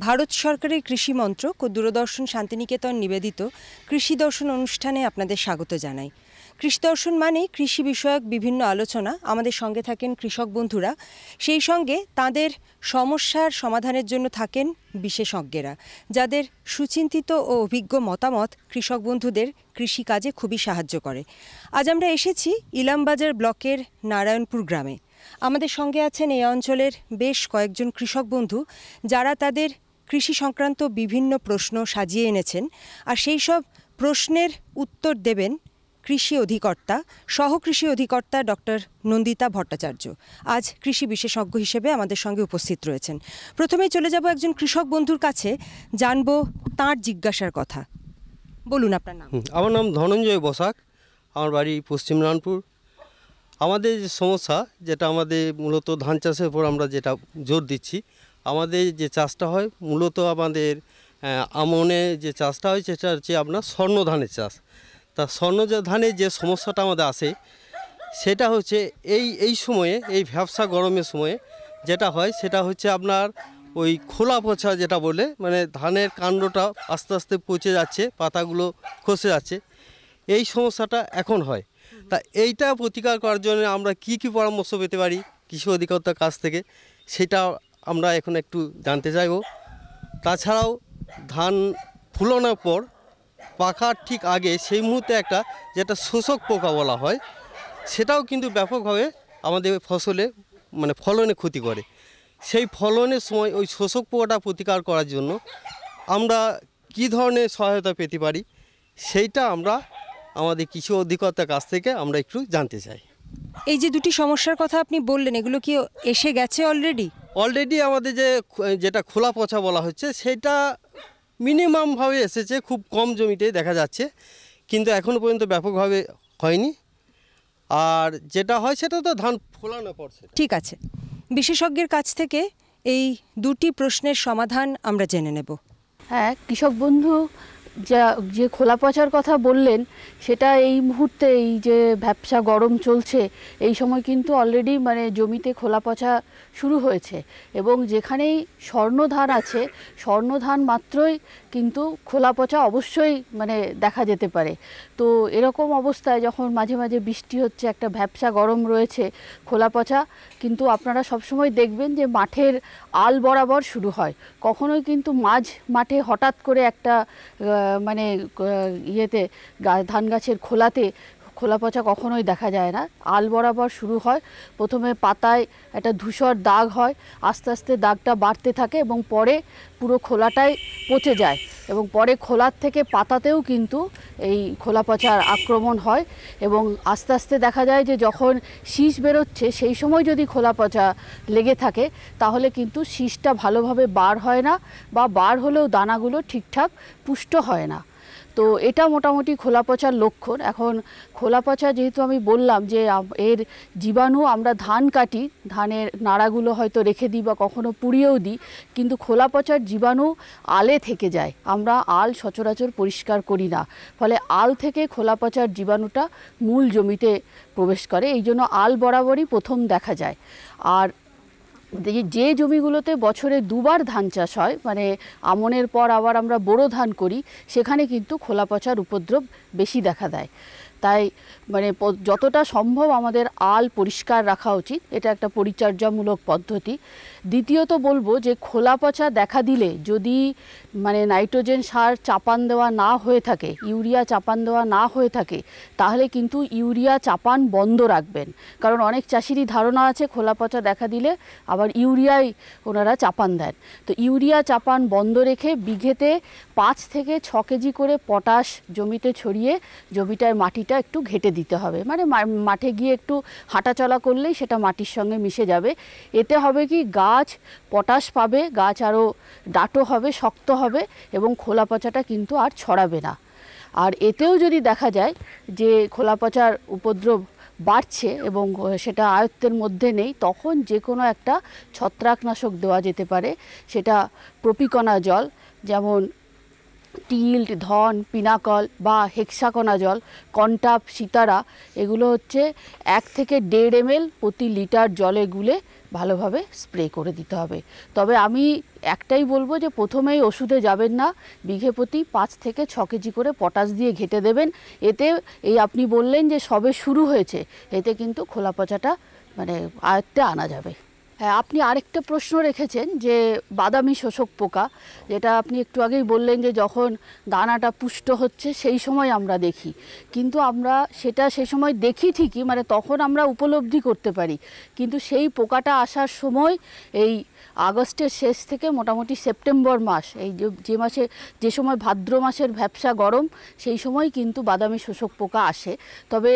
ভারত সরকারের কৃষি মন্ত্রক ও দূরদর্শন শান্তিনিকেতন নিবেদিত কৃষি দর্শন অনুষ্ঠানে আপনাদের স্বাগত জানাই। কৃষি দর্শন মানে কৃষি বিষয়ক বিভিন্ন আলোচনা। আমাদের সঙ্গে থাকেন কৃষক বন্ধুরা, সেই সঙ্গে তাদের সমস্যার সমাধানের জন্য থাকেন বিশেষজ্ঞেরা, যাদের সুচিন্তিত ও অভিজ্ঞ মতামত কৃষক বন্ধুদের কৃষিকাজে খুবই সাহায্য করে। আজ আমরা এসেছি ইলামবাজার ব্লকের নারায়ণপুর গ্রামে। আমাদের সঙ্গে আছেন এই অঞ্চলের বেশ কয়েকজন কৃষক বন্ধু, যারা তাদের কৃষি সংক্রান্ত বিভিন্ন প্রশ্ন সাজিয়ে এনেছেন, আর সেই সব প্রশ্নের উত্তর দেবেন কৃষি অধিকর্তা, সহকৃষি অধিকর্তা ডক্টর নন্দিতা ভট্টাচার্য। আজ কৃষি বিশেষজ্ঞ হিসেবে আমাদের সঙ্গে উপস্থিত রয়েছেন। প্রথমেই চলে যাব একজন কৃষক বন্ধুর কাছে, জানবো তাঁর জিজ্ঞাসার কথা। বলুন আপনার নাম। আমার নাম ধনঞ্জয় বসাক, আমার বাড়ি পশ্চিম নারায়ণপুর। আমাদের যে সমস্যা, যেটা আমাদের মূলত ধান চাষের উপর আমরা যেটা জোর দিচ্ছি, আমাদের যে চাষটা হয় মূলত আমাদের আমনে যে চাষটা হয় সেটা হচ্ছে আপনার স্বর্ণ ধানের চাষ। তা স্বর্ণ ধানের যে সমস্যাটা আমাদের আসে সেটা হচ্ছে এই সময়ে, এই ভ্যাবসা গরমের সময়ে যেটা হয় সেটা হচ্ছে আপনার ওই খোলা পচা যেটা বলে, মানে ধানের কাণ্ডটা আস্তে আস্তে পচে যাচ্ছে, পাতাগুলো খসে যাচ্ছে, এই সমস্যাটা এখন হয়। তা এইটা প্রতিকার করার জন্য আমরা কি পরামর্শ পেতে পারি কৃষি অধিকর্তার কাছ থেকে, সেটা আমরা এখন একটু জানতে চাইব। তাছাড়াও ধান ফুলানোর পর পাকার ঠিক আগে সেই মুহূর্তে একটা যেটা শোষক পোকা বলা হয়, সেটাও কিন্তু ব্যাপকভাবে আমাদের ফসলে মানে ফলনে ক্ষতি করে। সেই ফলনের সময় ওই শোষক পোকাটা প্রতিকার করার জন্য আমরা কি ধরনের সহায়তা পেতে পারি, সেইটা আমরা আমাদের কৃষি অধিকর্তার কাছ থেকে আমরা একটু জানতে চাই। এই যে দুটি সমস্যার কথা আপনি বললেন, এগুলো কি এসে গেছে অলরেডি? আমাদের যেটা খোলা পচা বলা হচ্ছে সেটা মিনিমামভাবে এসেছে, খুব কম জমিতে দেখা যাচ্ছে, কিন্তু এখনও পর্যন্ত ব্যাপকভাবে হয়নি। আর যেটা হয় সেটা তো ধান ফোলানোর পর। ঠিক আছে, বিশেষজ্ঞের কাছ থেকে এই দুটি প্রশ্নের সমাধান আমরা জেনে নেব। হ্যাঁ, কৃষক বন্ধু যে খোলা পচার কথা বললেন, সেটা এই মুহূর্তে এই যে ভ্যাবসা গরম চলছে এই সময় কিন্তু অলরেডি মানে জমিতে খোলা পচা শুরু হয়েছে, এবং যেখানেই স্বর্ণ ধান আছে, স্বর্ণ ধান মাত্রই কিন্তু খোলা পচা অবশ্যই মানে দেখা যেতে পারে। তো এরকম অবস্থায় যখন মাঝে মাঝে বৃষ্টি হচ্ছে, একটা ভ্যাবসা গরম রয়েছে, খোলা পচা কিন্তু আপনারা সবসময় দেখবেন যে মাঠের আল বরাবর শুরু হয়, কখনোই কিন্তু মাঝ মাঠে হঠাৎ করে একটা মানে ইয়েতে ধান গাছের খোলাতে খোলা পচা কখনোই দেখা যায় না। আল বরাবর শুরু হয়, প্রথমে পাতায় একটা ধূসর দাগ হয়, আস্তে আস্তে দাগটা বাড়তে থাকে এবং পরে পুরো খোলাটাই পচে যায়, এবং পরে খোলার থেকে পাতাতেও কিন্তু এই খোলা পচার আক্রমণ হয়, এবং আস্তে আস্তে দেখা যায় যে যখন শীষ বেরোচ্ছে সেই সময় যদি খোলা পচা লেগে থাকে তাহলে কিন্তু শীষটা ভালোভাবে বার হয় না, বা বার হলেও দানাগুলো ঠিকঠাক পুষ্ট হয় না। তো এটা মোটামুটি খোলা পচার লক্ষণ। এখন খোলা পচা যেহেতু আমি বললাম যে এর জীবাণু, আমরা ধান কাটি, ধানের নাড়াগুলো হয়তো রেখে দিই বা কখনো পুড়িয়েও দিই, কিন্তু খোলা পচার জীবাণু আলে থেকে যায়, আমরা আল সচরাচর পরিষ্কার করি না, ফলে আল থেকে খোলা পচার জীবাণুটা মূল জমিতে প্রবেশ করে, এই জন্য আল বরাবরই প্রথম দেখা যায়। আর যে জমিগুলোতে বছরে দুবার ধান চাষ হয়, মানে আমনের পর আবার আমরা বোরো ধান করি, সেখানে কিন্তু খোলা পচার উপদ্রব বেশি দেখা দেয়। তাই মানে যতটা সম্ভব আমাদের আল পরিষ্কার রাখা উচিত, এটা একটা পরিচর্যামূলক পদ্ধতি। দ্বিতীয়ত বলবো যে খোলা পচা দেখা দিলে যদি মানে নাইট্রোজেন সার চাপান দেওয়া না হয়ে থাকে, ইউরিয়া চাপান দেওয়া না হয়ে থাকে, তাহলে কিন্তু ইউরিয়া চাপান বন্ধ রাখবেন। কারণ অনেক চাষিরই ধারণা আছে খোলা পচা দেখা দিলে আবার ইউরিয়াই ওনারা চাপান দেন। তো ইউরিয়া চাপান বন্ধ রেখে বিঘেতে 5 থেকে 6 কেজি করে পটাশ জমিতে ছড়িয়ে জমিটার মাটিটা একটু ঘেটে দিতে হবে, মানে মাঠে গিয়ে একটু হাঁটাচলা করলেই সেটা মাটির সঙ্গে মিশে যাবে। এতে হবে কি, গাছ পটাশ পাবে, গাছ আরও ডাঁটো হবে, শক্ত হবে, এবং খোলা পচাটা কিন্তু আর ছড়াবে না। আর এতেও যদি দেখা যায় যে খোলা পচার উপদ্রব বাড়ছে এবং সেটা আয়ত্তের মধ্যে নেই, তখন যে কোনো একটা ছত্রাকনাশক দেওয়া যেতে পারে। সেটা প্রপিকনা জল, যেমন টিল্ট, ধন, পিনাকল বা হেক্সাকোনা জল, কন্টাপ, সিতারা, এগুলো হচ্ছে 1 থেকে 1.5 ml প্রতি লিটার জলে গুলে ভালোভাবে স্প্রে করে দিতে হবে। তবে আমি একটাই বলবো যে প্রথমেই ওষুধে যাবেন না, বিঘে প্রতি 5 থেকে 6 কেজি করে পটাশ দিয়ে ঘেটে দেবেন। এতে এই আপনি বললেন যে সবে শুরু হয়েছে, এতে কিন্তু খোলা পচাটা মানে আয়ত্তে আনা যাবে। হ্যাঁ, আপনি আরেকটা প্রশ্ন রেখেছেন যে বাদামি শোষক পোকা, যেটা আপনি একটু আগেই বললেন যে যখন দানাটা পুষ্ট হচ্ছে সেই সময় আমরা দেখি, কিন্তু আমরা সেটা সে সময় দেখি ঠিকই, মানে তখন আমরা উপলব্ধি করতে পারি, কিন্তু সেই পোকাটা আসার সময় এই আগস্টের শেষ থেকে মোটামুটি সেপ্টেম্বর মাস, এই যে মাসে, যে সময় ভাদ্র মাসের ভ্যাপসা গরম, সেই সময় কিন্তু বাদামি শোষক পোকা আসে। তবে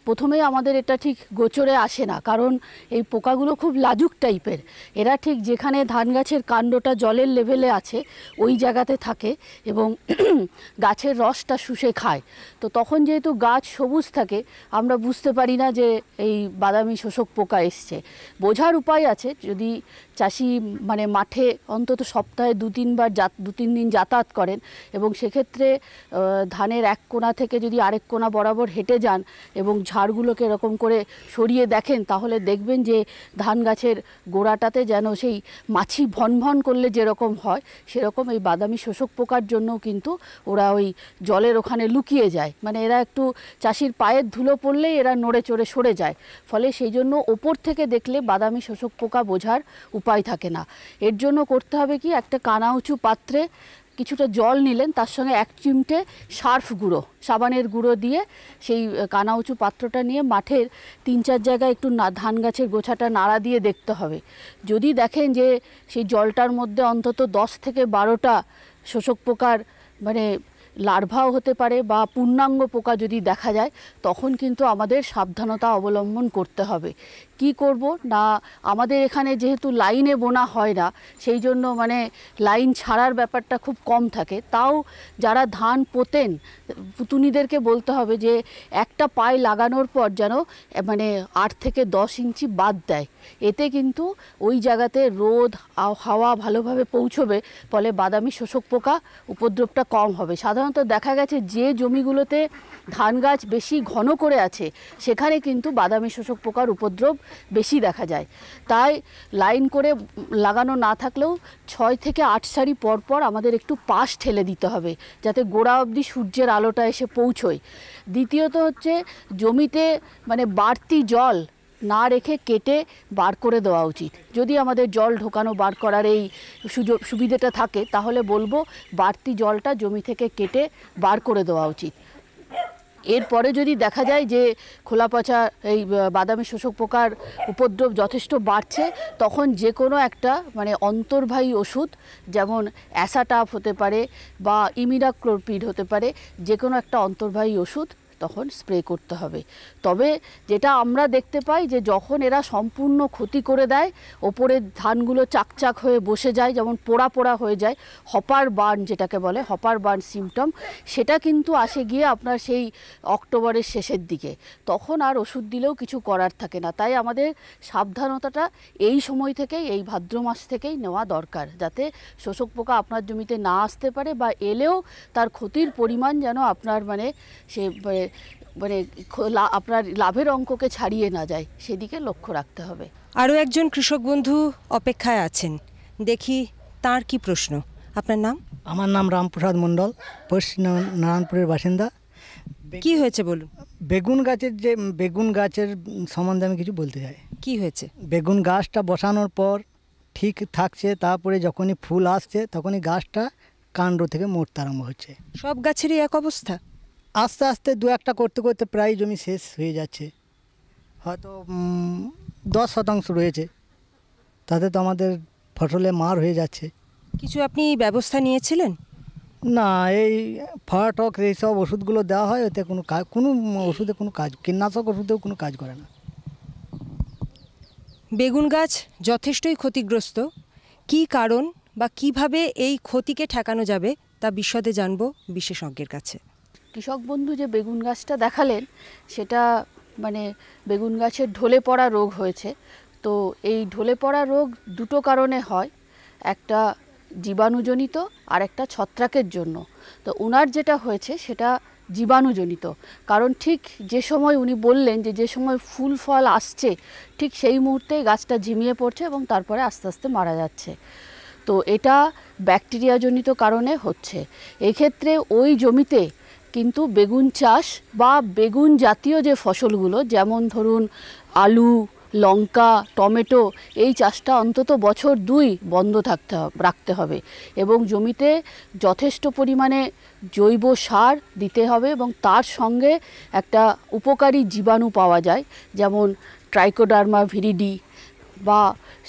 প্রথমেই আমাদের এটা ঠিক গোচরে আসে না, কারণ এই পোকাগুলো খুব লাজুক টাইপের। এরা ঠিক যেখানে ধান গাছের কাণ্ডটা জলের লেভেলে আছে ওই জায়গাতে থাকে এবং গাছের রসটা শুষে খায়। তো তখন যেহেতু গাছ সবুজ থাকে, আমরা বুঝতে পারি না যে এই বাদামি শোষক পোকা এসছে। বোঝার উপায় আছে, যদি চাষি মানে মাঠে অন্তত সপ্তাহে 2-3 দিন যাতায়াত করেন এবং সেক্ষেত্রে ধানের এক কোণা থেকে যদি আরেক কোণা বরাবর হেঁটে যান এবং ঝাড়গুলোকে এরকম করে সরিয়ে দেখেন, তাহলে দেখবেন যে ধান গাছের গোড়াটাতে যেন সেই মাছি ভন ভন করলে যেরকম হয় সেরকম এই বাদামি শোষক পোকার জন্যও কিন্তু ওরা ওই জলের ওখানে লুকিয়ে যায়। মানে এরা একটু চাষির পায়ের ধুলো পড়লেই এরা নড়ে চড়ে সরে যায়, ফলে সেই জন্য ওপর থেকে দেখলে বাদামি শোষক পোকা বোঝার উপায় থাকে না। এর জন্য করতে হবে কি, একটা কানা উঁচু পাত্রে কিছুটা জল নিলেন, তার সঙ্গে 1 চিমটে সার্ফ গুঁড়ো, সাবানের গুঁড়ো দিয়ে সেই কানা উঁচু পাত্রটা নিয়ে মাঠের 3-4 জায়গায় একটু ধান গাছের গোছাটা নাড়া দিয়ে দেখতে হবে। যদি দেখেন যে সেই জলটার মধ্যে অন্তত 10 থেকে 12টা শোষক পোকার মানে লার্ভাও হতে পারে বা পূর্ণাঙ্গ পোকা যদি দেখা যায়, তখন কিন্তু আমাদের সাবধানতা অবলম্বন করতে হবে। কি করব না, আমাদের এখানে যেহেতু লাইনে বোনা হয় না, সেই জন্য মানে লাইন ছাড়ার ব্যাপারটা খুব কম থাকে। তাও যারা ধান পোতেন পুতুনিদেরকে বলতে হবে যে একটা পায়ে লাগানোর পর যেন মানে 8 থেকে 10 ইঞ্চি বাদ দেয়। এতে কিন্তু ওই জায়গাতে রোদ হাওয়া ভালোভাবে পৌঁছবে, ফলে বাদামি শোষক পোকা উপদ্রবটা কম হবে। সাধারণত দেখা গেছে যে জমিগুলোতে ধান গাছ বেশি ঘন করে আছে সেখানে কিন্তু বাদামি শোষক পোকার উপদ্রব বেশি দেখা যায়। তাই লাইন করে লাগানো না থাকলেও 6 থেকে 8 সারি পর পর আমাদের একটু পাশ ঠেলে দিতে হবে, যাতে গোড়া অবধি সূর্যের আলোটা এসে পৌঁছয়। দ্বিতীয়ত হচ্ছে জমিতে মানে বাড়তি জল না রেখে কেটে বার করে দেওয়া উচিত। যদি আমাদের জল ঢোকানো বার করার এই সুবিধাটা থাকে, তাহলে বলবো বাড়তি জলটা জমি থেকে কেটে বার করে দেওয়া উচিত। এরপরে যদি দেখা যায় যে খোলা পচা এই বাদামি শোষক পোকার উপদ্রব যথেষ্ট বাড়ছে, তখন যে কোনো একটা মানে অন্তর্বাহী ওষুধ, যেমন অ্যাসাটাপ হতে পারে বা ইমিডাক্লোপিড হতে পারে, যে কোনো একটা অন্তর্বাহী ওষুধ তখন স্প্রে করতে হবে। তবে যেটা আমরা দেখতে পাই যে যখন এরা সম্পূর্ণ ক্ষতি করে দেয়, ওপরের ধানগুলো চাকচাক হয়ে বসে যায়, যেমন পোড়া পোড়া হয়ে যায়, হপার বার্ন যেটাকে বলে, হপার বার্ন সিমটম, সেটা কিন্তু আসে গিয়ে আপনার সেই অক্টোবরের শেষের দিকে। তখন আর ওষুধ দিলেও কিছু করার থাকে না। তাই আমাদের সাবধানতাটা এই সময় থেকেই, এই ভাদ্র মাস থেকেই নেওয়া দরকার, যাতে শোষক পোকা আপনার জমিতে না আসতে পারে, বা এলেও তার ক্ষতির পরিমাণ যেন আপনার মানে সে মানে আপনার লাভের অঙ্ককে ছাড়িয়ে না যায়, সেদিকে লক্ষ্য রাখতে হবে। আরও একজন কৃষক বন্ধু অপেক্ষায় আছেন, দেখি তার কি প্রশ্ন। আপনার নাম? আমার নাম রামপ্রসাদ মণ্ডল, পশ্চিম নারায়ণপুরের বাসিন্দা। কি হয়েছে বলুন। বেগুন গাছের সম্বন্ধে আমি কিছু বলতে চাই। কি হয়েছে? বেগুন গাছটা বসানোর পর ঠিক থাকছে, তারপরে যখনই ফুল আসছে তখনই গাছটা কাণ্ড থেকে মরতে আরম্ভ হচ্ছে। সব গাছেরই এক অবস্থা? আস্তে আস্তে 2-1টা করতে করতে প্রায় জমি শেষ হয়ে যাচ্ছে। হয়তো 10% রয়েছে, তাতে তো আমাদের ফসলে মার হয়ে যাচ্ছে। কিছু আপনি ব্যবস্থা নিয়েছিলেন? না, এই ফাটাটক এইসব ওষুধগুলো দেওয়া হয়, ওতে কোনো ওষুধে কোনো কাজ, কীটনাশক ওষুধেও কোনো কাজ করে না। বেগুন গাছ যথেষ্টই ক্ষতিগ্রস্ত। কি কারণ বা কিভাবে এই ক্ষতিকে ঠেকানো যাবে তা বিশদে জানব বিশেষজ্ঞের কাছে। কৃষক বন্ধু যে বেগুন গাছটা দেখালেন, সেটা মানে বেগুন গাছের ঢলে পড়া রোগ হয়েছে। তো এই ঢলে পড়া রোগ দুটো কারণে হয়। একটা জীবাণুজনিত আর একটা ছত্রাকের জন্য। তো ওনার যেটা হয়েছে সেটা জীবাণুজনিত, কারণ ঠিক যে সময় উনি বললেন যে সময় ফুল ফল আসছে ঠিক সেই মুহূর্তেই গাছটা ঝিমিয়ে পড়ছে এবং তারপরে আস্তে আস্তে মারা যাচ্ছে। তো এটা ব্যাকটেরিয়াজনিত কারণে হচ্ছে। এক্ষেত্রে ওই জমিতে কিন্তু বেগুন চাষ বা বেগুন জাতীয় যে ফসলগুলো, যেমন ধরুন আলু, লঙ্কা, টমেটো, এই চাষটা অন্তত বছর 2 বন্ধ রাখতে হবে এবং জমিতে যথেষ্ট পরিমাণে জৈব সার দিতে হবে এবং তার সঙ্গে একটা উপকারী জীবাণু পাওয়া যায়, যেমন ট্রাইকোডার্মা ভিরিডি বা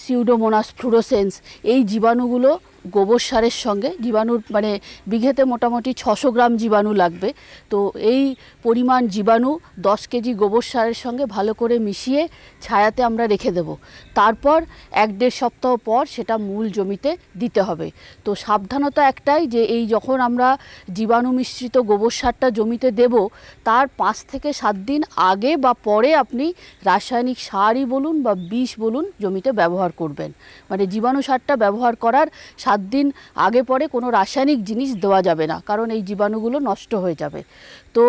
সিউডোমোনাস ফ্লুরোসেন্স। এই জীবাণুগুলো গোবর সারের সঙ্গে, জীবাণুর মানে বিঘেতে মোটামুটি 600 গ্রাম জীবাণু লাগবে। তো এই পরিমাণ জীবাণু 10 কেজি গোবর সারের সঙ্গে ভালো করে মিশিয়ে ছায়াতে আমরা রেখে দেব। তারপর 1-1.5 সপ্তাহ পর সেটা মূল জমিতে দিতে হবে। তো সাবধানতা একটাই, যে এই যখন আমরা জীবাণু মিশ্রিত গোবর সারটা জমিতে দেব তার 5 থেকে 7 দিন আগে বা পরে আপনি রাসায়নিক সারই বলুন বা বিষ বলুন জমিতে ব্যবহার করবেন। মানে জীবাণু সারটা ব্যবহার করার 7 দিন আগে পরে কোনো রাসায়নিক জিনিস দেওয়া যাবে না, কারণ এই জীবাণুগুলো নষ্ট হয়ে যাবে। তো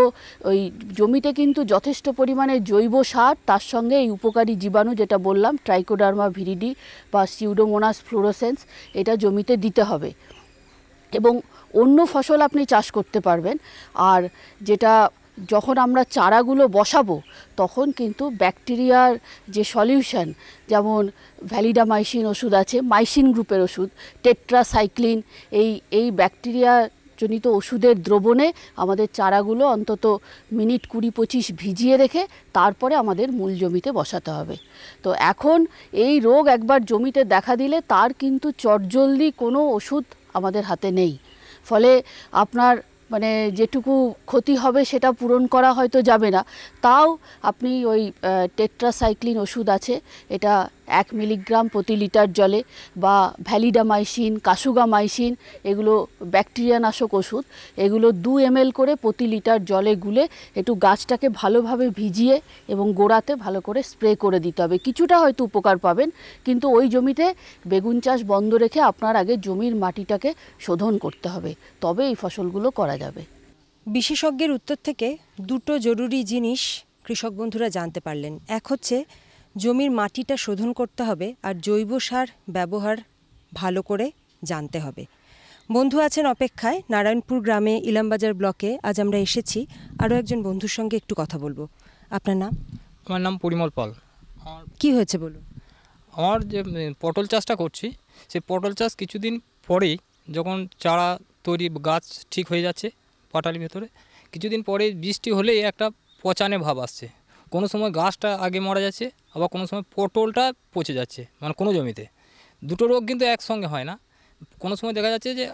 ওই জমিতে কিন্তু যথেষ্ট পরিমাণে জৈব সার, তার সঙ্গে এই উপকারী জীবাণু যেটা বললাম ট্রাইকোডার্মা ভিরিডি বা সিউডোমোনাস ফ্লুরোসেন্স, এটা জমিতে দিতে হবে। এবং অন্য ফসল আপনি চাষ করতে পারবেন। আর যেটা যখন আমরা চারাগুলো বসাবো তখন কিন্তু ব্যাকটেরিয়ার যে সলিউশন, যেমন ভ্যালিডামাইসিন ওষুধ আছে, মাইসিন গ্রুপের ওষুধ, টেট্রাসাইক্লিন, এই ব্যাকটেরিয়া জনিত ওষুধের দ্রবণে আমাদের চারাগুলো অন্তত মিনিট 20-25 ভিজিয়ে রেখে তারপরে আমাদের মূল জমিতে বসাতে হবে। তো এখন এই রোগ একবার জমিতে দেখা দিলে তার কিন্তু চটজলদি কোনো ওষুধ আমাদের হাতে নেই। ফলে আপনার মানে যেটুকু ক্ষতি হবে সেটা পূরণ করা হয়তো যাবে না, তাও আপনি ওই টেট্রাসাইক্লিন ওষুধ আছে, এটা 1 মিলিগ্রাম প্রতি লিটার জলে, বা ভ্যালিডামাইসিন, কাসুগামাইসিন, এগুলো ব্যাকটেরিয়ানাশক ওষুধ, এগুলো 2 ml করে প্রতি লিটার জলে গুলে একটু গাছটাকে ভালোভাবে ভিজিয়ে এবং গোড়াতে ভালো করে স্প্রে করে দিতে হবে। কিছুটা হয়তো উপকার পাবেন, কিন্তু ওই জমিতে বেগুন চাষ বন্ধ রেখে আপনার আগে জমির মাটিটাকে শোধন করতে হবে, তবে এই ফসলগুলো করা যাবে। বিশেষজ্ঞের উত্তর থেকে 2টো জরুরি জিনিস কৃষক বন্ধুরা জানতে পারলেন। এক হচ্ছে জমির মাটিটা শোধন করতে হবে, আর জৈব সার ব্যবহার ভালো করে জানতে হবে। বন্ধু আছেন অপেক্ষায় নারায়ণপুর গ্রামে ইলামবাজার ব্লকে। আজ আমরা এসেছি আরও একজন বন্ধুর সঙ্গে একটু কথা বলবো। আপনার নাম? আমার নাম পরিমল পাল। কি হয়েছে বলুন? আমার যে পটল চাষটা করছি, সেই পটল চাষ কিছুদিন পরেই যখন চারা তৈরি, গাছ ঠিক হয়ে যাচ্ছে পাটালির ভেতরে, কিছুদিন পরে বৃষ্টি হলেই একটা পচানে ভাব আসছে। কোনো সময় গাছটা আগে মারা যাচ্ছে, আবার কোনো সময় পটলটা পচে যাচ্ছে। মানে কোনো জমিতে দুটো রোগ কিন্তু একসঙ্গে হয় না। কোনো সময় দেখা যাচ্ছে যে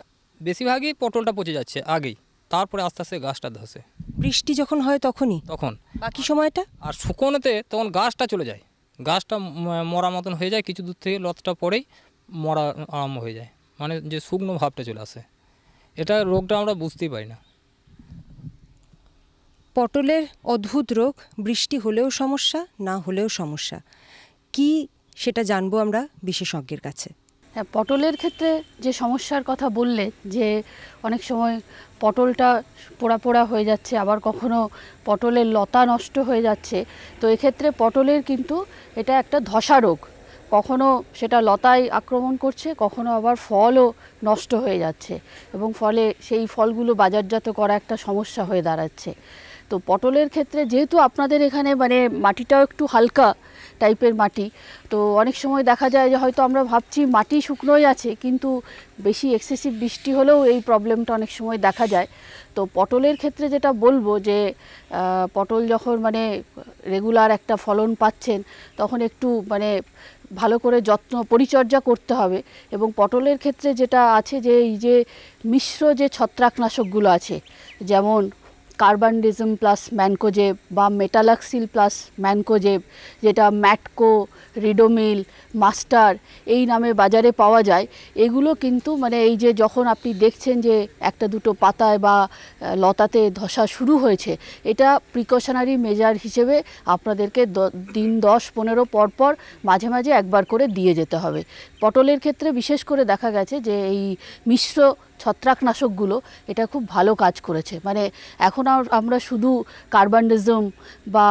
বেশিরভাগই পটলটা পচে যাচ্ছে আগেই, তারপরে আস্তে আস্তে গাছটা ধসে। বৃষ্টি যখন হয় তখনই? তখন। বাকি সময়টা? আর শুকনোতে তখন গাছটা চলে যায়, গাছটা মরা মতন হয়ে যায়, কিছু দূর থেকে লতটা পরেই মরা আরম্ভ হয়ে যায়, মানে যে শুকনো ভাবটা চলে আসে। এটা রোগটা আমরা বুঝতেই পারি না। পটলের অদ্ভুত রোগ, বৃষ্টি হলেও সমস্যা, না হলেও সমস্যা। কি সেটা জানবো আমরা বিশেষজ্ঞের কাছে। হ্যাঁ, পটলের ক্ষেত্রে যে সমস্যার কথা বললে, যে অনেক সময় পটলটা পোড়া পোড়া হয়ে যাচ্ছে, আবার কখনো পটলের লতা নষ্ট হয়ে যাচ্ছে। তো এক্ষেত্রে পটলের কিন্তু এটা একটা ধসা রোগ, কখনো সেটা লতায় আক্রমণ করছে, কখনো আবার ফলও নষ্ট হয়ে যাচ্ছে এবং ফলে সেই ফলগুলো বাজারজাত করা একটা সমস্যা হয়ে দাঁড়াচ্ছে। তো পটলের ক্ষেত্রে যেহেতু আপনাদের এখানে মানে মাটিটাও একটু হালকা টাইপের মাটি, তো অনেক সময় দেখা যায় যে হয়তো আমরা ভাবছি মাটি শুকনোই আছে, কিন্তু বেশি এক্সেসিভ বৃষ্টি হলেও এই প্রবলেমটা অনেক সময় দেখা যায়। তো পটলের ক্ষেত্রে যেটা বলবো যে পটল যখন মানে রেগুলার একটা ফলন পাচ্ছেন, তখন একটু মানে ভালো করে যত্ন পরিচর্যা করতে হবে। এবং পটলের ক্ষেত্রে যেটা আছে যে এই যে মিশ্র যে ছত্রাকনাশকগুলো আছে, যেমন কার্বানডিজম প্লাস ম্যানকোজেব বা মেটালাক্সিল প্লাস ম্যানকোজেব, যেটা ম্যাটকো, রিডোমিল, মাস্টার এই নামে বাজারে পাওয়া যায়, এগুলো কিন্তু মানে এই যে যখন আপনি দেখছেন যে একটা দুটো পাতায় বা লতাতে ধসা শুরু হয়েছে, এটা প্রিকশনারি মেজার হিসেবে আপনাদেরকে দিন 10-15 পর পর মাঝে মাঝে একবার করে দিয়ে যেতে হবে। পটলের ক্ষেত্রে বিশেষ করে দেখা গেছে যে এই মিশ্র ছত্রাকনাশকগুলো এটা খুব ভালো কাজ করেছে। মানে এখন আমরা শুধু কার্বানডিজম বা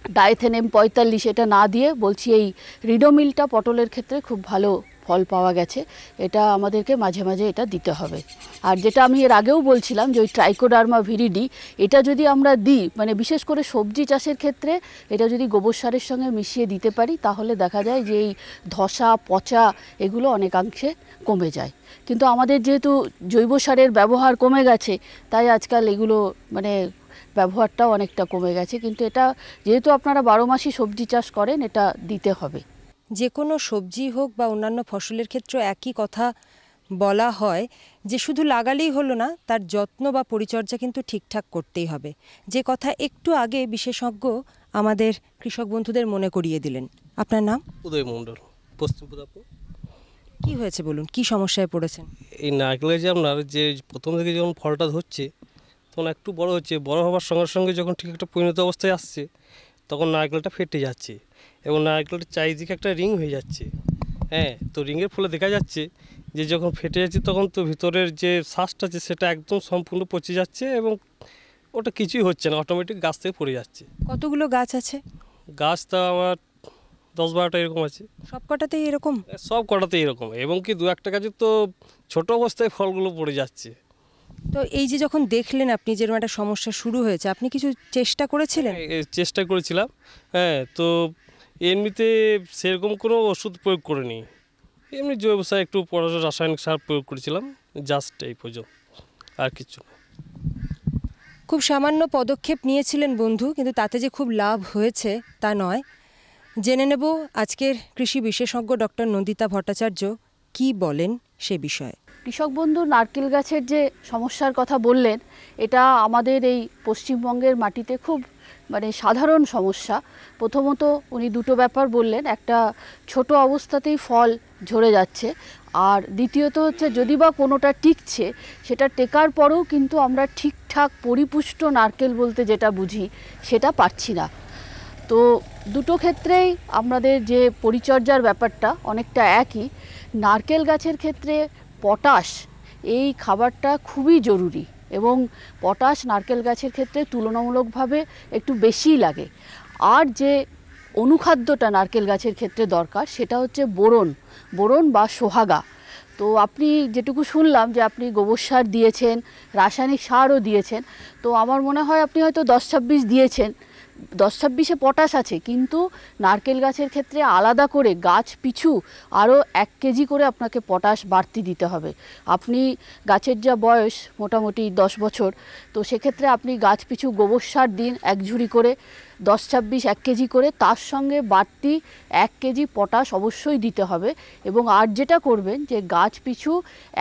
ডাইথেনেম 45 এটা না দিয়ে বলছি এই রিডোমিলটা পটলের ক্ষেত্রে খুব ভালো ফল পাওয়া গেছে, এটা আমাদেরকে মাঝে মাঝে এটা দিতে হবে। আর যেটা আমি এর আগেও বলছিলাম যে ওই ট্রাইকোডার্মা ভিরিডি, এটা যদি আমরা দিই মানে বিশেষ করে সবজি চাষের ক্ষেত্রে এটা যদি গোবর সারের সঙ্গে মিশিয়ে দিতে পারি, তাহলে দেখা যায় যে এই ধসা পচা এগুলো অনেকাংশে কমে যায়। কিন্তু আমাদের যেহেতু জৈব সারের ব্যবহার কমে গেছে, তাই আজকাল এগুলো মানে ব্যবহারটাও অনেকটা কমে গেছে। কিন্তু এটা যেহেতু আপনারা 12 মাসই সবজি চাষ করেন, এটা দিতে হবে। যে কোনো সবজি হোক বা অন্যান্য ফসলের ক্ষেত্রে একই কথা বলা হয় যে শুধু লাগালেই হলো না, তার যত্ন বা পরিচর্যা কিন্তু ঠিকঠাক করতেই হবে। যে কথা একটু আগে বিশেষজ্ঞ আমাদের কৃষক বন্ধুদের মনে করিয়ে দিলেন। আপনার নাম? উদয় মণ্ডল, পশ্চিম পুরাপুর। কি হয়েছে বলুন, কি সমস্যায় পড়েছেন? এই নারকেলের যে আপনার যে প্রথম থেকে যখন ফলটা ধরছে তখন একটু বড় হচ্ছে, বড় হওয়ার সঙ্গে সঙ্গে যখন ঠিক একটা পরিণত অবস্থায় আসছে তখন নারকেলটা ফেটে যাচ্ছে এবং নারকেলটা চারিদিকে একটা রিং হয়ে যাচ্ছে। হ্যাঁ, তো রিংয়ের ফলে দেখা যাচ্ছে যে যখন ফেটে যাচ্ছে তখন তো ভিতরের যে শ্বাসটা আছে সেটা একদম সম্পূর্ণ পচে যাচ্ছে এবং ওটা কিছুই হচ্ছে না, অটোমেটিক গাছ থেকে পড়ে যাচ্ছে। কতগুলো গাছ আছে? গাছ তা আমার 10-12টা এরকম আছে। সব কটাতেই এরকম? সব কটাতে এরকম, এবং কি 2-1টা গাছে তো ছোট অবস্থায় ফলগুলো পড়ে যাচ্ছে। তো এই যে যখন দেখলেন আপনি যেরকম একটা সমস্যা শুরু হয়েছে, আপনি কিছু চেষ্টা করেছিলেন? চেষ্টা করেছিলাম, হ্যাঁ। তো এমনিতে সেরকম কোনো ওষুধ প্রয়োগ করিনি, এমনি জৈব সার একটু রাসায়নিক সার প্রয়োগ করেছিলাম, জাস্ট এই পর্যন্ত, আর কিছু না। খুব সামান্য পদক্ষেপ নিয়েছিলেন বন্ধু, কিন্তু তাতে যে খুব লাভ হয়েছে তা নয়। জেনে নেব আজকের কৃষি বিশেষজ্ঞ ডক্টর নন্দিতা ভট্টাচার্য কি বলেন সে বিষয়ে। কৃষক বন্ধু নারকেল গাছের যে সমস্যার কথা বললেন, এটা আমাদের এই পশ্চিমবঙ্গের মাটিতে খুব মানে সাধারণ সমস্যা। প্রথমত উনি দুটো ব্যাপার বললেন, একটা ছোট অবস্থাতেই ফল ঝরে যাচ্ছে, আর দ্বিতীয়ত হচ্ছে যদি বা কোনোটা টিকছে, সেটা টেকার পরেও কিন্তু আমরা ঠিকঠাক পরিপুষ্ট নারকেল বলতে যেটা বুঝি সেটা পাচ্ছি না। তো দুটো ক্ষেত্রেই আমাদের যে পরিচর্যার ব্যাপারটা অনেকটা একই। নারকেল গাছের ক্ষেত্রে পটাশ এই খাবারটা খুবই জরুরি, এবং পটাশ নারকেল গাছের ক্ষেত্রে তুলনামূলকভাবে একটু বেশিই লাগে। আর যে অনুখাদ্যটা নারকেল গাছের ক্ষেত্রে দরকার সেটা হচ্ছে বোরন বা সোহাগা। তো আপনি যেটুকু শুনলাম যে আপনি গোবর সার দিয়েছেন, রাসায়নিক সারও দিয়েছেন, তো আমার মনে হয় আপনি হয়তো 10-26 দিয়েছেন। 10-26-এ পটাশ আছে, কিন্তু নারকেল গাছের ক্ষেত্রে আলাদা করে গাছ পিছু আরও 1 কেজি করে আপনাকে পটাশ বাড়তি দিতে হবে। আপনি গাছের যা বয়স মোটামুটি 10 বছর, তো সেক্ষেত্রে আপনি গাছ পিছু গোবর সার দিন 1 ঝুড়ি করে, 10-26 1 কেজি করে, তার সঙ্গে বাড়তি 1 কেজি পটাশ অবশ্যই দিতে হবে। এবং আর যেটা করবেন যে গাছ পিছু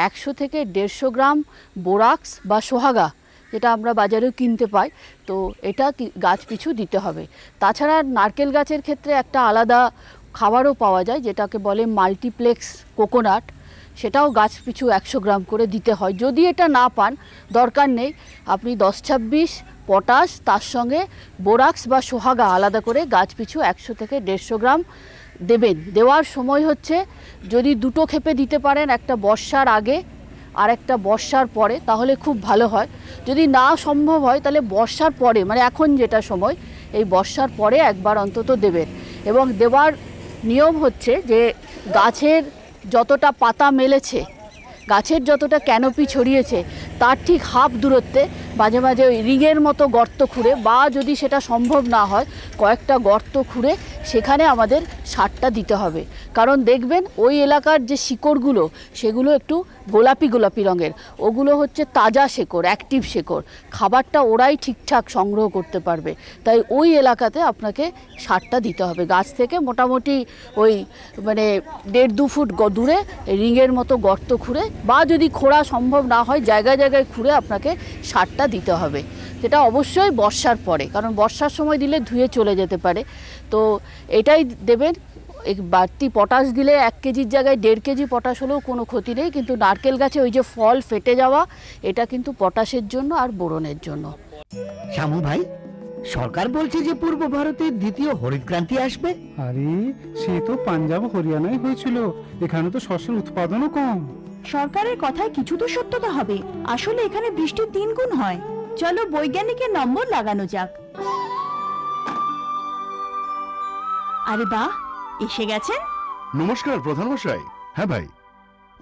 100 থেকে 150 গ্রাম বোরাক্স বা সোহাগা, যেটা আমরা বাজারেও কিনতে পাই, তো এটা গাছ পিছু দিতে হবে। তাছাড়া নারকেল গাছের ক্ষেত্রে একটা আলাদা খাবারও পাওয়া যায় যেটাকে বলে মাল্টিপ্লেক্স কোকোনাট, সেটাও গাছ পিছু 100 গ্রাম করে দিতে হয়। যদি এটা না পান দরকার নেই, আপনি 10-26 পটাশ তার সঙ্গে বোরাক্স বা সোহাগা আলাদা করে গাছ পিছু 100 থেকে 150 গ্রাম দেবেন। দেওয়ার সময় হচ্ছে যদি দুটো ক্ষেপে দিতে পারেন, একটা বর্ষার আগে আর একটা বর্ষার পরে, তাহলে খুব ভালো হয়। যদি না সম্ভব হয় তাহলে বর্ষার পরে, মানে এখন যেটা সময়, এই বর্ষার পরে একবার অন্তত দেবেন। এবং দেওয়ার নিয়ম হচ্ছে যে গাছের যতটা পাতা মেলেছে, গাছের যতটা ক্যানোপি ছড়িয়েছে, তার ঠিক হাফ দূরত্বে মাঝে মাঝে ওই রিংয়ের মতো গর্ত খুঁড়ে, বা যদি সেটা সম্ভব না হয় কয়েকটা গর্ত খুঁড়ে সেখানে আমাদের সারটা দিতে হবে। কারণ দেখবেন ওই এলাকার যে শিকড়গুলো সেগুলো একটু গোলাপি গোলাপি রঙের, ওগুলো হচ্ছে তাজা শেকড়, অ্যাক্টিভ শেকড়, খাবারটা ওরাই ঠিকঠাক সংগ্রহ করতে পারবে। তাই ওই এলাকাতে আপনাকে সারটা দিতে হবে। গাছ থেকে মোটামুটি ওই মানে 1.5-2 ফুট দূরে রিংয়ের মতো গর্ত খুঁড়ে, বা যদি খোঁড়া সম্ভব না হয় জায়গায় জায়গায় খুঁড়ে আপনাকে সারটা দিতে হবে। যেটা অবশ্যই বর্ষার পরে, কারণ বর্ষার সময় দিলে ধুয়ে চলে যেতে পারে। তো এটাই দেবেন। বাড়তি পটাশ দিলে 1 কেজির জায়গায় 1.5 কেজি পটাশ হলেও কোনো ক্ষতি নেই, কিন্তু নারকেল গাছে ওই যে ফল ফেটে যাওয়া, এটা কিন্তু পটাশের জন্য আর বোরনের জন্য। শ্যামু ভাই, সরকার বলছে যে পূর্ব ভারতে দ্বিতীয় হরিত ক্রান্তি আসবে। আরে সে তো পাঞ্জাব হরিয়ানায় হয়েছিল, এখানে তো শস্যের উৎপাদনও কম। সরকারের কথায় কিছু তো সত্যতা হবে। আসলে এখানে বৃষ্টির 3 গুণ হয়। চলো বৈজ্ঞানিকের নম্বর লাগানো যাক। আরে বাহ, এসে গেছেন। নমস্কার প্রধানমশাই। হ্যাঁ ভাই,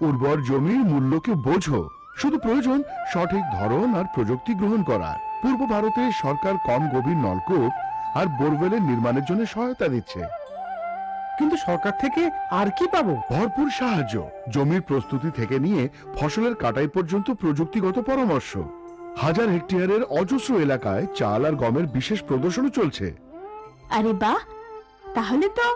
উর্বর জমির মূল্যকে বোঝো, শুধু প্রয়োজন সঠিক ধরন আর প্রযুক্তি গ্রহণ করার। পূর্ব ভারতে সরকার কম গভীর নলকূপ আর বোরওয়েলের নির্মাণের জন্য সহায়তা দিচ্ছে। কিন্তু সরকার থেকে আর কি পাবো? ভরপুর সাহায্য, জমির প্রস্তুতি থেকে নিয়ে ফসলের কাটাই পর্যন্ত প্রযুক্তিগত পরামর্শ। 1000 হেক্টয়ারের অজস্র এলাকায় চাল আর গমের বিশেষ প্রদর্শনী চলছে। আরে বাহ, তাহলে তো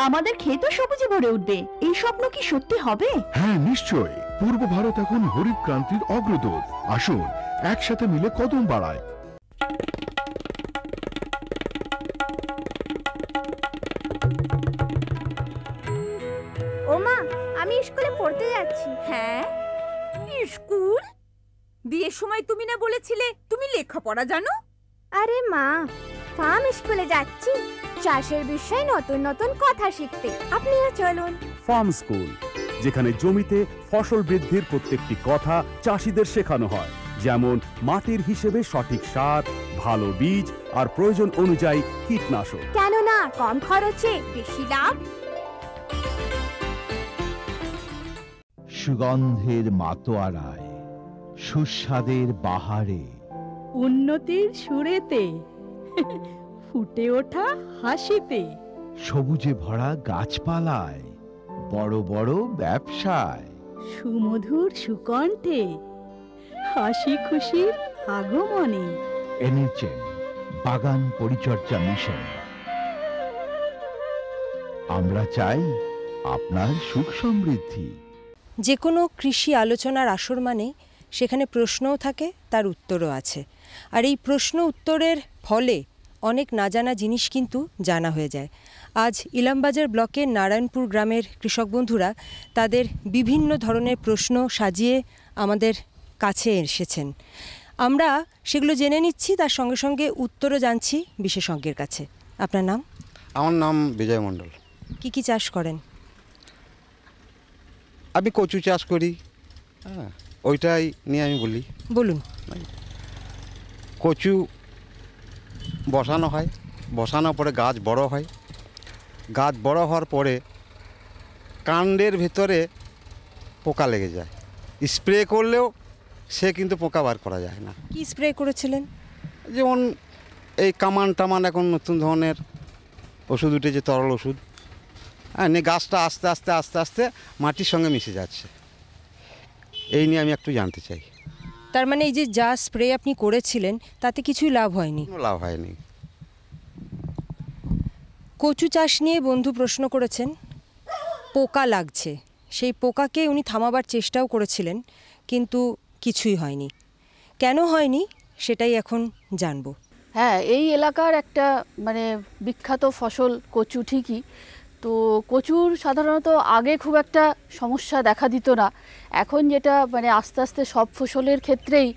আমাদের ক্ষেত সবুজে ভরে উঠবে। এই স্বপ্ন কি সত্যি হবে? হ্যাঁ নিশ্চয়, পূর্ব ভারত এখন হরিত ক্রান্তির অগ্রদূত। আসুন একসাথে মিলে কদম বাড়ায়। ওমা, আমি স্কুলে পড়তে যাচ্ছি। হ্যাঁ, স্কুল? বিয়ের সময় তুমি না বলেছিলে তুমি লেখাপড়া জানো? আরে মা, ফার্ম স্কুলে যাচ্ছি চাষের বিষয়ে নতুন নতুন কথা শিখতে। আপনিও চলুন। ফার্ম স্কুল, যেখানে জমিতে ফসল বৃদ্ধির প্রত্যেকটি কথা চাষিদের শেখানো হয়, যেমন মাটির হিসেবে সঠিক সার, ভালো বীজ আর প্রয়োজন অনুযায়ী কীটনাশক। কেননা কম খরচে বেশি লাভ। সুগন্ধের মাতোয়ারায়, সুস্বাদের বাহারে, উন্নতির সুরেতে, ফুটে ওঠা হাসিতে, সবুজে ভরা গাছপালায়, বড় বড় ব্যবসায়, সুমধুর সুকণ্ঠে, হাসি খুশির আগমনে। NHM বাগান পরিচর্যা মিশন। আমরা চাই আপনার সুখ সমৃদ্ধি। যে কোনো কৃষি আলোচনার আসর মানে সেখানে প্রশ্নও থাকে, তার উত্তরও আছে। আর এই প্রশ্ন উত্তরের ফলে অনেক না জানা জিনিস কিন্তু জানা হয়ে যায়। আজ ইলামবাজার ব্লকের নারায়ণপুর গ্রামের কৃষক বন্ধুরা তাদের বিভিন্ন ধরনের প্রশ্ন সাজিয়ে আমাদের কাছে এসেছেন। আমরা সেগুলো জেনে নিচ্ছি, তার সঙ্গে সঙ্গে উত্তরও জানছি বিশেষজ্ঞের কাছে। আপনার নাম? আমার নাম বিজয় মণ্ডল। কি কি চাষ করেন? আমি কচু চাষ করি। হ্যাঁ, ওইটাই নিয়ে আমি বলি। বলুন। কচু বসানো হয়, বসানোর পরে গাছ বড় হয়। গাছ বড় হওয়ার পরে কাণ্ডের ভেতরে পোকা লেগে যায়। স্প্রে করলেও সে কিন্তু পোকা বার করা যায় না। কি স্প্রে করেছিলেন? যেমন এই কামান টামান, এখন নতুন ধরনের ওষুধ উঠেছে, তরল ওষুধ। হ্যাঁ, নিয়ে গাছটা আস্তে আস্তে আস্তে আস্তে মাটির সঙ্গে মিশে যাচ্ছে। এই নিয়ে আমি একটু জানতে চাই। তার মানে এই যে যা স্প্রে আপনি করেছিলেন তাতে কিছুই লাভ হয়নি? লাভ হয়নি। কচু চাষ নিয়ে বন্ধু প্রশ্ন করেছেন, পোকা লাগছে। সেই পোকাকে উনি থামাবার চেষ্টাও করেছিলেন, কিন্তু কিছুই হয়নি। কেন হয়নি সেটাই এখন জানবো। হ্যাঁ, এই এলাকার একটা মানে বিখ্যাত ফসল কচু ঠিকই। তো কচুর সাধারণত আগে খুব একটা সমস্যা দেখা দিত না। এখন যেটা মানে আস্তে আস্তে সব ফসলের ক্ষেত্রেই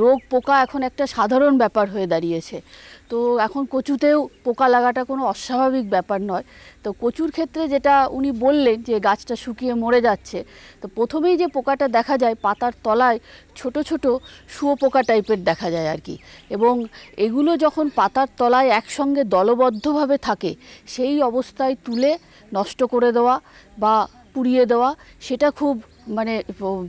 রোগ পোকা এখন একটা সাধারণ ব্যাপার হয়ে দাঁড়িয়েছে। তো এখন কচুতেও পোকা লাগাটা কোনো অস্বাভাবিক ব্যাপার নয়। তো কচুর ক্ষেত্রে যেটা উনি বললেন যে গাছটা শুকিয়ে মরে যাচ্ছে, তো প্রথমেই যে পোকাটা দেখা যায় পাতার তলায় ছোট ছোট শুয়োপোকা টাইপের দেখা যায় আর কি। এবং এগুলো যখন পাতার তলায় একসঙ্গে দলবদ্ধভাবে থাকে, সেই অবস্থায় তুলে নষ্ট করে দেওয়া বা পুড়িয়ে দেওয়া, সেটা খুব মানে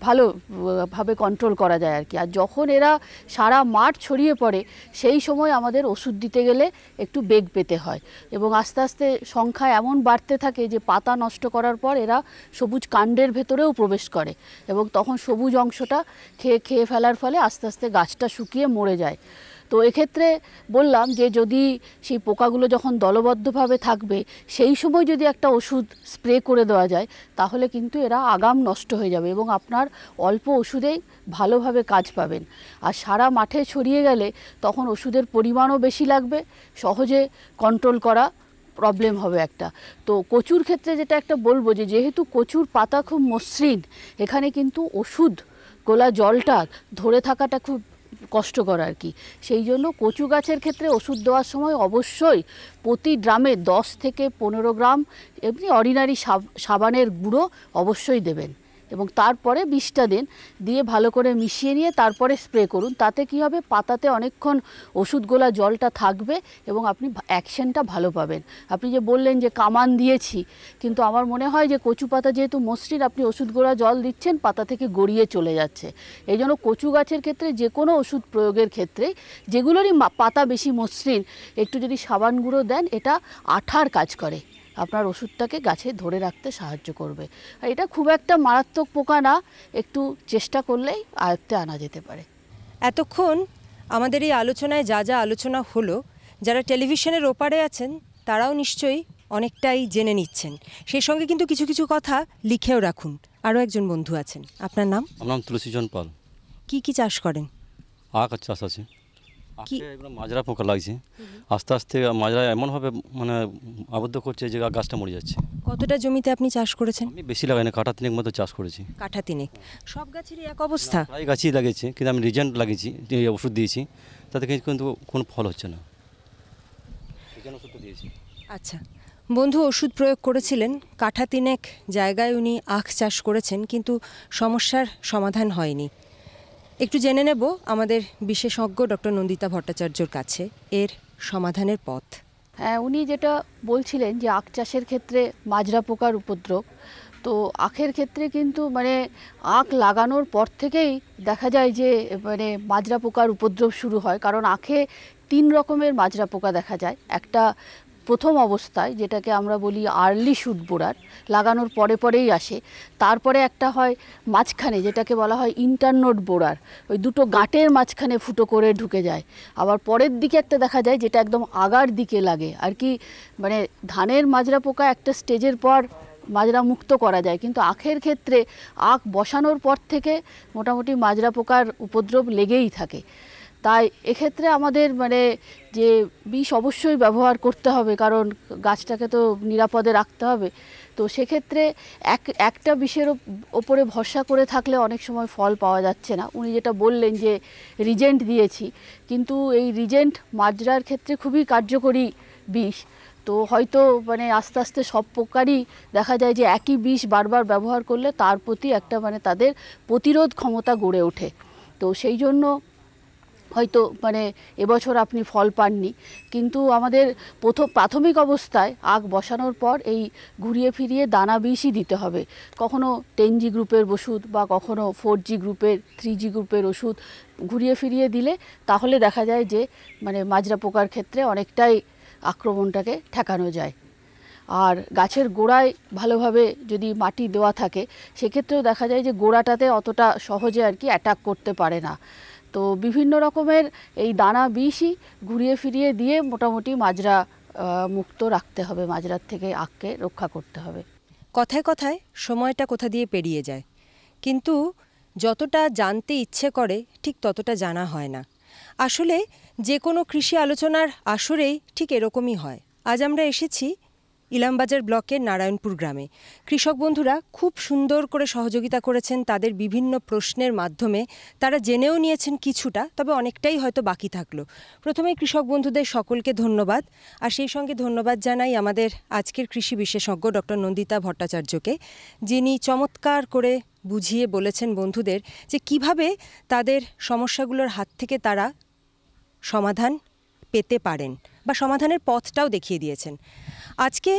ভালোভাবে কন্ট্রোল করা যায় আর কি। আর যখন এরা সারা মাঠ ছড়িয়ে পড়ে, সেই সময় আমাদের ওষুধ দিতে গেলে একটু বেগ পেতে হয়। এবং আস্তে আস্তে সংখ্যা এমন বাড়তে থাকে যে পাতা নষ্ট করার পর এরা সবুজ কাণ্ডের ভেতরেও প্রবেশ করে, এবং তখন সবুজ অংশটা খেয়ে ফেলার ফলে আস্তে আস্তে গাছটা শুকিয়ে মরে যায়। তো এক্ষেত্রে বললাম যে যদি সেই পোকাগুলো যখন দলবদ্ধভাবে থাকবে সেই সময় যদি একটা ওষুধ স্প্রে করে দেওয়া যায় তাহলে কিন্তু এরা আগাম নষ্ট হয়ে যাবে এবং আপনার অল্প ওষুধেই ভালোভাবে কাজ পাবেন। আর সারা মাঠে ছড়িয়ে গেলে তখন ওষুধের পরিমাণও বেশি লাগবে, সহজে কন্ট্রোল করা প্রবলেম হবে একটা। তো কচুর ক্ষেত্রে যেটা একটা বলবো যে যেহেতু কচুর পাতা খুব মসৃণ, এখানে কিন্তু ওষুধ গোলা জলটা ধরে থাকাটা খুব কষ্টকর আর কি। সেই জন্য কচু গাছের ক্ষেত্রে ওষুধ দেওয়ার সময় অবশ্যই প্রতি ড্রামে 10 থেকে 15 গ্রাম এমনি অর্ডিনারি সাবানের গুঁড়ো অবশ্যই দেবেন এবং তারপরে বিষটা দিন, দিয়ে ভালো করে মিশিয়ে নিয়ে তারপরে স্প্রে করুন। তাতে কি হবে, পাতাতে অনেকক্ষণ ওষুধ গোলা জলটা থাকবে এবং আপনি অ্যাকশনটা ভালো পাবেন। আপনি যে বললেন যে কামান দিয়েছি, কিন্তু আমার মনে হয় যে কচু পাতা যেহেতু মসৃণ, আপনি ওষুধ গোলা জল দিচ্ছেন পাতা থেকে গড়িয়ে চলে যাচ্ছে। এই জন্য কচু গাছের ক্ষেত্রে যে কোনো ওষুধ প্রয়োগের ক্ষেত্রে যেগুলোরই পাতা বেশি মসৃণ একটু যদি সাবান গুঁড়ো দেন, এটা আঠার কাজ করে, আপনার ওষুধটাকে গাছে ধরে রাখতে সাহায্য করবে। আর এটা খুব একটা মারাত্মক পোকা না, একটু চেষ্টা করলেই আয়ত্তে আনা যেতে পারে। এতক্ষণ আমাদের এই আলোচনায় যা যা আলোচনা হলো, যারা টেলিভিশনের ওপারে আছেন তারাও নিশ্চয়ই অনেকটাই জেনে নিচ্ছেন। সেই সঙ্গে কিন্তু কিছু কিছু কথা লিখেও রাখুন। আরও একজন বন্ধু আছেন, আপনার নাম? আমার নাম তুলসীজন পাল। কি কি চাষ করেন? আখ চাষ আছে, মাজরা পোকা লাগছে, আস্তে আস্তে মাজরা এমনভাবে মানে আবদ্ধ করছে যে গাছটা মরে যাচ্ছে। কতটা জমিতে আপনি চাষ করেছেন? আমি বেশি লাগাই না, কাঠা তিনেক মতো চাষ করেছি। কাঠা তিনেক? সব গাছেরই এক অবস্থা? প্রায় গাছই লাগিয়েছে, কিন্তু আমি রিজেন্ট লাগিয়েছি, ওষুধ দিয়েছি, তাতে কিন্তু কোনো ফল হচ্ছে না, ওষুধ দিয়েছি। আচ্ছা, বন্ধু ওষুধ প্রয়োগ করেছিলেন, কাঠা তিনেক জায়গায় উনি আখ চাষ করেছেন, কিন্তু সমস্যার সমাধান হয়নি। একটু জেনে নেব আমাদের বিশেষজ্ঞ ডক্টর নন্দিতা ভট্টাচার্যর কাছে এর সমাধানের পথ। হ্যাঁ, উনি যেটা বলছিলেন যে আখ চাষের ক্ষেত্রে মাজরা পোকার উপদ্রব, তো আখের ক্ষেত্রে কিন্তু মানে আখ লাগানোর পর থেকেই দেখা যায় যে মানে মাজরা পোকার উপদ্রব শুরু হয়। কারণ আখে 3 রকমের মাজরা পোকা দেখা যায়। একটা প্রথম অবস্থায় যেটাকে আমরা বলি আর্লি শুট বোরার, লাগানোর পরে পরেই আসে। তারপরে একটা হয় মাঝখানে যেটাকে বলা হয় ইন্টারনোড বোরার, ওই দুটো গাঁটের মাঝখানে ফুটো করে ঢুকে যায়। আবার পরের দিকে একটা দেখা যায় যেটা একদম আগার দিকে লাগে আর কি। মানে ধানের মাজরা পোকা একটা স্টেজের পর মাজরা মুক্ত করা যায়, কিন্তু আখের ক্ষেত্রে আখ বসানোর পর থেকে মোটামুটি মাজরা পোকার উপদ্রব লেগেই থাকে। তাই এক্ষেত্রে আমাদের মানে যে বিষ অবশ্যই ব্যবহার করতে হবে, কারণ গাছটাকে তো নিরাপদে রাখতে হবে। তো সেক্ষেত্রে একটা বিষের ওপরে ভরসা করে থাকলে অনেক সময় ফল পাওয়া যাচ্ছে না। উনি যেটা বললেন যে রিজেন্ট দিয়েছি, কিন্তু এই রিজেন্ট মাজরার ক্ষেত্রে খুবই কার্যকরী বিষ। তো হয়তো মানে আস্তে আস্তে সব পোকারই দেখা যায় যে একই বিষ বারবার ব্যবহার করলে তার প্রতি একটা মানে তাদের প্রতিরোধ ক্ষমতা গড়ে ওঠে। তো সেই জন্য হয়তো মানে এবছর আপনি ফল পাননি, কিন্তু আমাদের প্রাথমিক অবস্থায় আখ বসানোর পর এই ঘুরিয়ে ফিরিয়ে দানা বিষই দিতে হবে। কখনো 10G গ্রুপের ওষুধ বা কখনো 4G গ্রুপের 3G গ্রুপের ওষুধ ঘুরিয়ে ফিরিয়ে দিলে তাহলে দেখা যায় যে মানে মাজরা পোকার ক্ষেত্রে অনেকটাই আক্রমণটাকে ঠেকানো যায়। আর গাছের গোড়ায় ভালোভাবে যদি মাটি দেওয়া থাকে সেক্ষেত্রেও দেখা যায় যে গোড়াটাতে অতটা সহজে আর কি অ্যাটাক করতে পারে না। তো বিভিন্ন রকমের এই দানা বিষই ঘুরিয়ে ফিরিয়ে দিয়ে মোটামুটি মাজরা মুক্ত রাখতে হবে, মাজরার থেকে আখকে রক্ষা করতে হবে। কথায় কথায় সময়টা কোথা দিয়ে পেরিয়ে যায়, কিন্তু যতটা জানতে ইচ্ছে করে ঠিক ততটা জানা হয় না। আসলে যে কোনো কৃষি আলোচনার আসরেই ঠিক এরকমই হয়। আজ আমরা এসেছি ইলামবাজার ব্লকের নারায়ণপুর গ্রামে। কৃষক বন্ধুরা খুব সুন্দর করে সহযোগিতা করেছেন, তাদের বিভিন্ন প্রশ্নের মাধ্যমে তারা জেনেও নিয়েছেন কিছুটা, তবে অনেকটাই হয়তো বাকি থাকলো। প্রথমে কৃষক বন্ধুদের সকলকে ধন্যবাদ, আর সেই সঙ্গে ধন্যবাদ জানাই আমাদের আজকের কৃষি বিশেষজ্ঞ ডক্টর নন্দিতা ভট্টাচার্যকে, যিনি চমৎকার করে বুঝিয়ে বলেছেন বন্ধুদের যে কিভাবে তাদের সমস্যাগুলোর হাত থেকে তারা সমাধান পেতে পারেন বা সমাধানের পথটাও দেখিয়ে দিয়েছেন। আজকে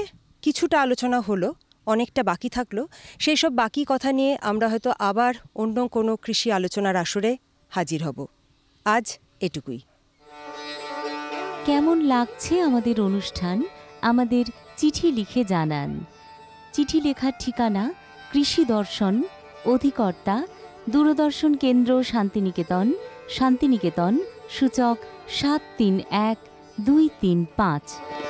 কিছুটা আলোচনা হলো, অনেকটা বাকি থাকলো। সেই সব বাকি কথা নিয়ে আমরা হয়তো আবার অন্য কোনো কৃষি আলোচনার আসরে হাজির হব। আজ এটুকুই। কেমন লাগছে আমাদের অনুষ্ঠান আমাদের চিঠি লিখে জানান। চিঠি লেখার ঠিকানা কৃষি দর্শন, অধিকর্তা দূরদর্শন কেন্দ্র, শান্তিনিকেতন, শান্তিনিকেতন সূচক 731235।